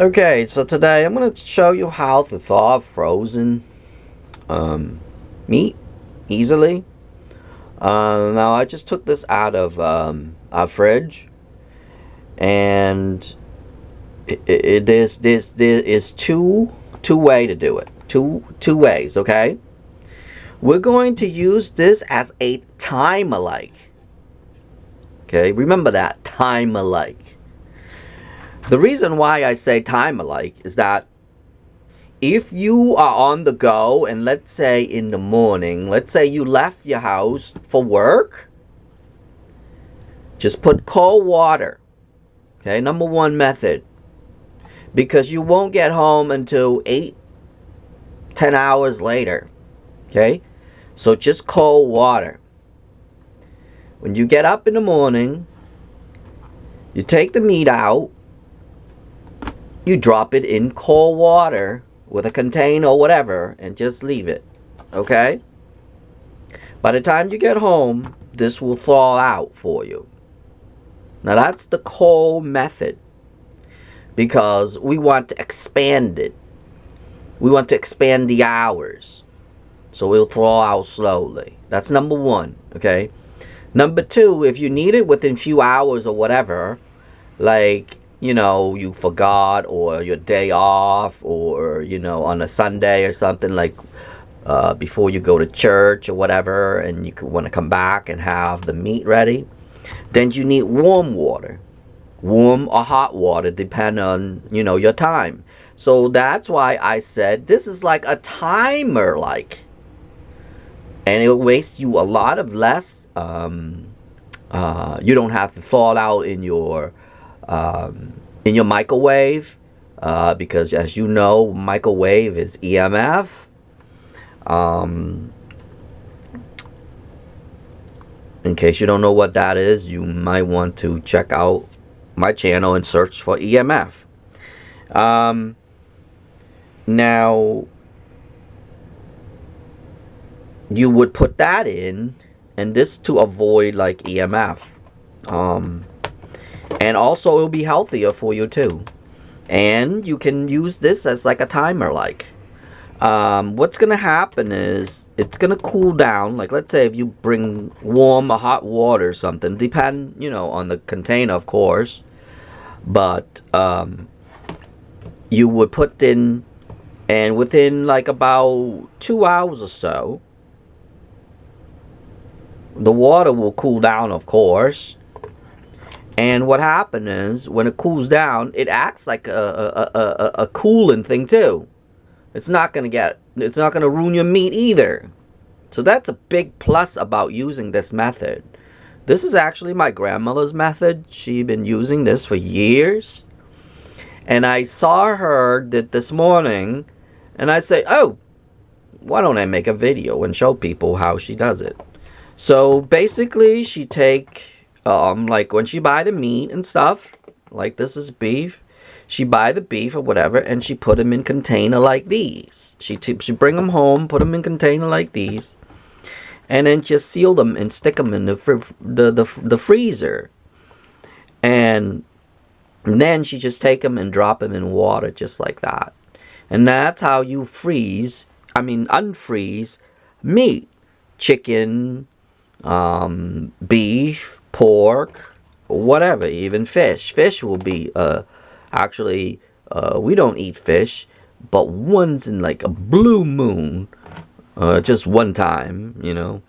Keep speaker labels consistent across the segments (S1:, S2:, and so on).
S1: Okay, so today I'm going to show you how to thaw frozen meat easily. Now I just took this out of our fridge, and there's two way to do it. Two ways, okay? We're going to use this as a timer-like. Okay, remember that, timer-like. The reason why I say timer-like is that if you are on the go, and let's say in the morning, let's say you left your house for work, just put cold water. Okay, number one method. Because you won't get home until 8-10 hours later. Okay, so just cold water. When you get up in the morning, you take the meat out, you drop it in cold water with a container or whatever, and just leave it. Okay? By the time you get home, this will thaw out for you. Now that's the cold method, because we want to expand it. We want to expand the hours, so it'll thaw out slowly. That's number one. Okay? Number two, if you need it within few hours or whatever, like, you know, you forgot, or your day off, or, you know, on a Sunday or something, like before you go to church or whatever, and you want to come back and have the meat ready, then you need warm water. Warm or hot water, depending on, you know, your time. So that's why I said this is like a timer, like. And it'll waste you a lot of less. You don't have to fall out in your microwave, because as you know, microwave is EMF. In case you don't know what that is, you might want to check out my channel and search for EMF. Now, you would put that in, and this to avoid like EMF. And also it'll be healthier for you too. And you can use this as like a timer, like. What's gonna happen is it's gonna cool down. Like, let's say if you bring warm or hot water or something, depend, you know, on the container, of course. But you would put in, and within like about 2 hours or so, the water will cool down, of course. And what happens is, when it cools down, it acts like a cooling thing too. It's not gonna ruin your meat either. So that's a big plus about using this method. This is actually my grandmother's method. She's been using this for years. And I saw her did this morning, and I say, oh, why don't I make a video and show people how she does it? So basically, she take, like when she buy the meat and stuff, like this is beef, she buy the beef or whatever, and she put them in container like these. She bring them home, put them in container like these, and then just seal them and stick them in the freezer. And then she just take them and drop them in water just like that. And that's how you unfreeze meat, chicken, beef, pork, whatever, even fish. Fish will be, actually, we don't eat fish, but once in like a blue moon, just one time, you know,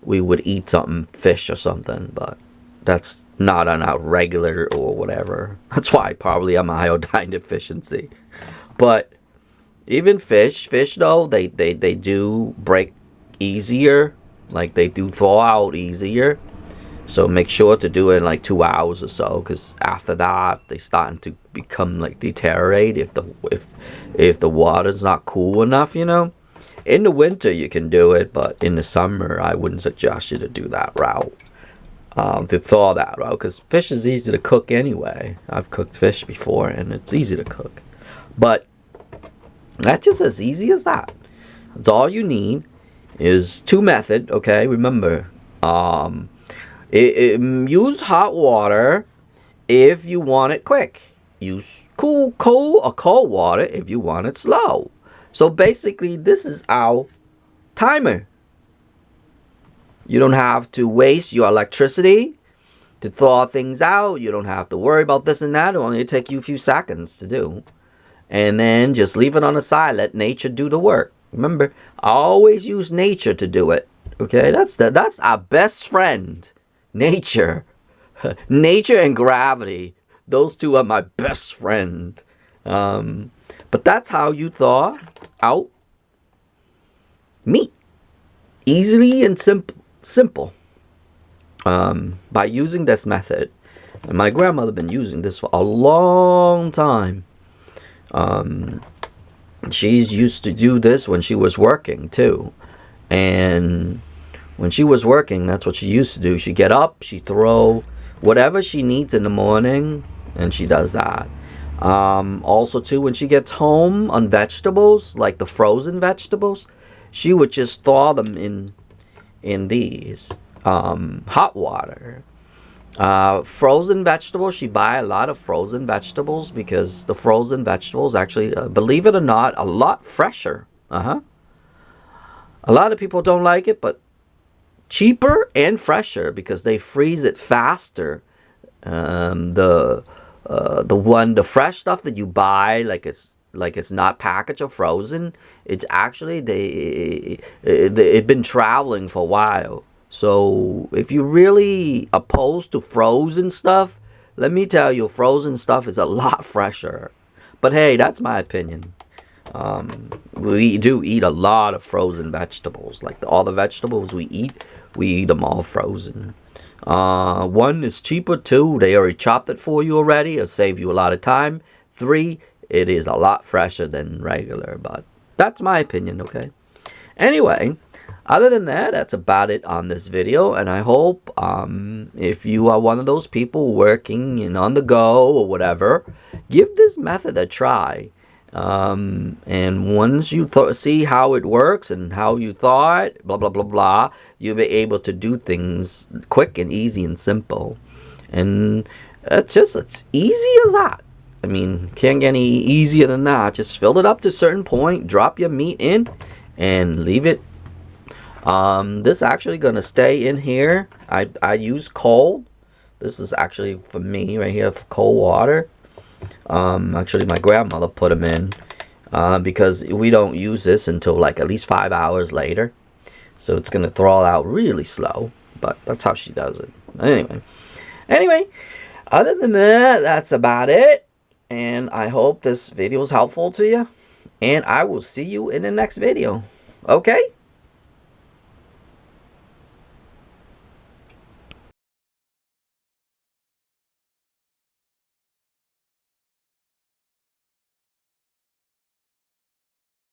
S1: we would eat something, fish or something, but that's not on our regular or whatever. That's why probably I'm iodine deficiency. But even fish though, they do break easier. Like, they do thaw out easier. So make sure to do it in like 2 hours or so, because after that they starting to become like deteriorate if the water's not cool enough, you know. In the winter you can do it, but in the summer I wouldn't suggest you to do that route, to thaw that route, because fish is easy to cook anyway. I've cooked fish before and it's easy to cook. But that's just as easy as that. That's all you need. Is two method, okay? Remember, use hot water if you want it quick. use cold or cold water if you want it slow. So basically, this is our timer. You don't have to waste your electricity to thaw things out. You don't have to worry about this and that. It'll only take you a few seconds to do. And then just leave it on the side. Let nature do the work. Remember, always use nature to do it. Okay, that's our best friend. Nature. Nature and gravity. Those two are my best friend. But that's how you thaw out meat. Easily and simple. By using this method. And my grandmother been using this for a long time. She's used to do this when she was working too. And when she was working, that's what she used to do. She get up, she throw whatever she needs in the morning, and she does that. Also too, when she gets home on vegetables, like the frozen vegetables, she would just thaw them in these hot water. Frozen vegetables, she buy a lot of frozen vegetables because the frozen vegetables actually, believe it or not, a lot fresher. A lot of people don't like it, but cheaper and fresher because they freeze it faster. The fresh stuff that you buy, like it's not packaged or frozen, it's actually they've been traveling for a while. So if you're really opposed to frozen stuff, let me tell you, frozen stuff is a lot fresher. But hey, that's my opinion. We do eat a lot of frozen vegetables. Like all the vegetables we eat them all frozen. One is cheaper. Two, they already chopped it for you already. It'll save you a lot of time. Three, it is a lot fresher than regular. But that's my opinion, okay? Anyway, other than that, that's about it on this video. And I hope if you are one of those people working and on the go or whatever, give this method a try. And once you see how it works and how you thought, blah, blah, blah, blah, you'll be able to do things quick and easy and simple. And it's easy as that. I mean, can't get any easier than that. Just fill it up to a certain point, drop your meat in, and leave it. This actually going to stay in here. I use cold. This is actually for me right here for cold water. Actually my grandmother put them in because we don't use this until like at least 5 hours later, so it's gonna thaw out really slow, but that's how she does it. Anyway, other than that, that's about it, and I hope this video is helpful to you, and I will see you in the next video. Okay.